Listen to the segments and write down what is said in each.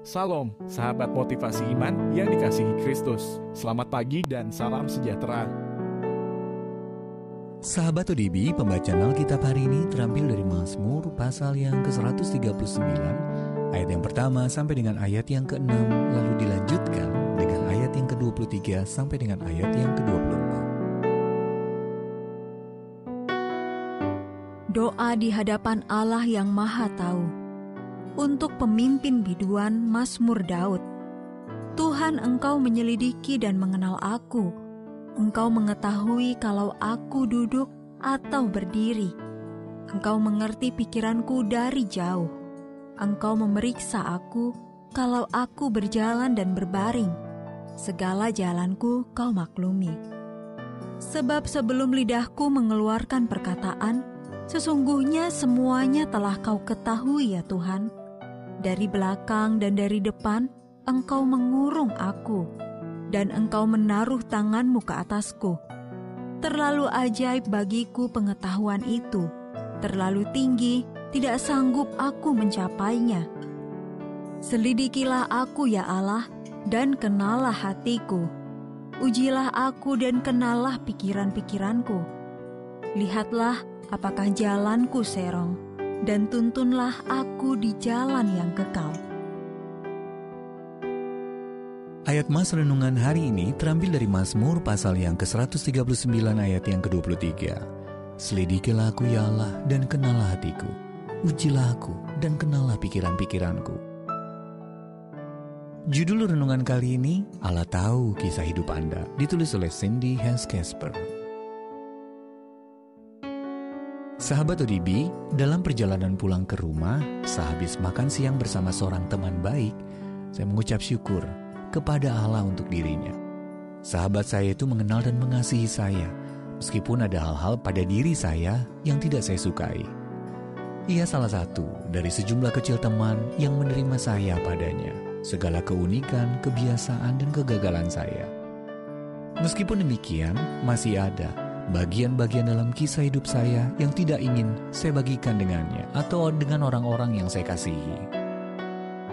Salam, sahabat motivasi iman yang dikasihi Kristus. Selamat pagi dan salam sejahtera. Sahabat ODB, pembacaan Alkitab hari ini terambil dari Mazmur pasal yang ke-139, ayat yang pertama sampai dengan ayat yang ke-6, lalu dilanjutkan dengan ayat yang ke-23 sampai dengan ayat yang ke-24. Doa di hadapan Allah yang Maha Tahu. Untuk pemimpin biduan Mazmur Daud. Tuhan, Engkau menyelidiki dan mengenal aku. Engkau mengetahui kalau aku duduk atau berdiri. Engkau mengerti pikiranku dari jauh. Engkau memeriksa aku kalau aku berjalan dan berbaring. Segala jalanku Kau maklumi. Sebab sebelum lidahku mengeluarkan perkataan, sesungguhnya semuanya telah Kau ketahui ya Tuhan. Dari belakang dan dari depan, Engkau mengurung aku, dan Engkau menaruh tangan-Mu ke atasku. Terlalu ajaib bagiku pengetahuan itu, terlalu tinggi, tidak sanggup aku mencapainya. Selidikilah aku ya Allah, dan kenalah hatiku. Ujilah aku dan kenalah pikiran-pikiranku. Lihatlah apakah jalanku serong, dan tuntunlah aku di jalan yang kekal. Ayat Mas Renungan hari ini terambil dari Mazmur pasal yang ke-139 ayat yang ke-23. Selidikilah aku ya Allah dan kenalah hatiku. Ujilah aku dan kenalah pikiran-pikiranku. Judul renungan kali ini, Allah Tahu Kisah Hidup Anda, ditulis oleh Cindy Hess Casper. Sahabat ODB, dalam perjalanan pulang ke rumah, sehabis makan siang bersama seorang teman baik, saya mengucap syukur kepada Allah untuk dirinya. Sahabat saya itu mengenal dan mengasihi saya, meskipun ada hal-hal pada diri saya yang tidak saya sukai. Ia salah satu dari sejumlah kecil teman yang menerima saya padanya, segala keunikan, kebiasaan, dan kegagalan saya. Meskipun demikian, masih ada bagian-bagian dalam kisah hidup saya yang tidak ingin saya bagikan dengannya atau dengan orang-orang yang saya kasihi.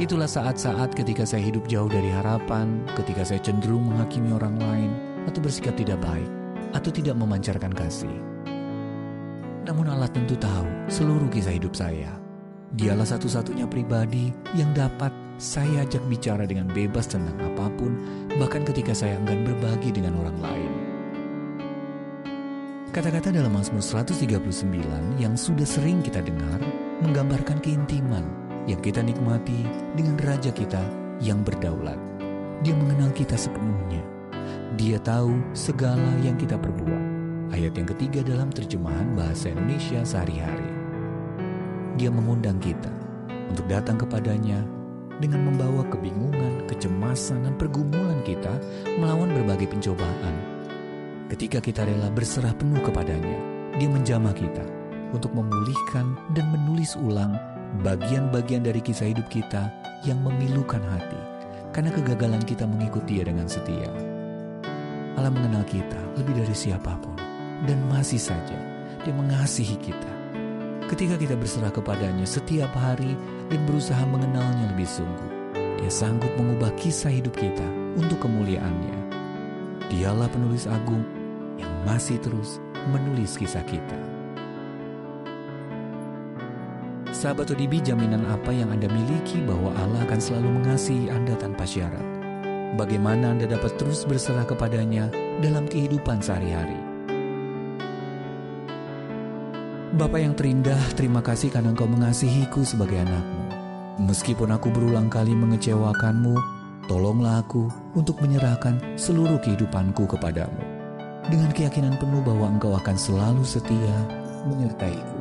Itulah saat-saat ketika saya hidup jauh dari harapan, ketika saya cenderung menghakimi orang lain atau bersikap tidak baik atau tidak memancarkan kasih. Namun Allah tentu tahu seluruh kisah hidup saya. Dialah satu-satunya pribadi yang dapat saya ajak bicara dengan bebas tentang apapun, bahkan ketika saya enggan berbagi dengan orang lain. Kata-kata dalam Mazmur 139 yang sudah sering kita dengar menggambarkan keintiman yang kita nikmati dengan Raja kita yang berdaulat. Dia mengenal kita sepenuhnya. Dia tahu segala yang kita perbuat. Ayat yang ketiga dalam terjemahan bahasa Indonesia sehari-hari. Dia mengundang kita untuk datang kepadanya dengan membawa kebingungan, kecemasan, dan pergumulan kita melawan berbagai pencobaan. Ketika kita rela berserah penuh kepadanya, Dia menjamah kita untuk memulihkan dan menulis ulang bagian-bagian dari kisah hidup kita yang memilukan hati, karena kegagalan kita mengikut Dia dengan setia. Allah mengenal kita lebih dari siapapun, dan masih saja Dia mengasihi kita. Ketika kita berserah kepadanya setiap hari dan berusaha mengenalnya lebih sungguh, Dia sanggup mengubah kisah hidup kita untuk kemuliaan-Nya. Dialah penulis agung yang masih terus menulis kisah kita. Sahabat ODB, jaminan apa yang Anda miliki bahwa Allah akan selalu mengasihi Anda tanpa syarat? Bagaimana Anda dapat terus berserah kepadanya dalam kehidupan sehari-hari? Bapa yang terindah, terima kasih karena Engkau mengasihiku sebagai anak-Mu. Meskipun aku berulang kali mengecewakan-Mu, tolonglah aku untuk menyerahkan seluruh kehidupanku kepadamu, dengan keyakinan penuh bahwa Engkau akan selalu setia menyertai-Ku.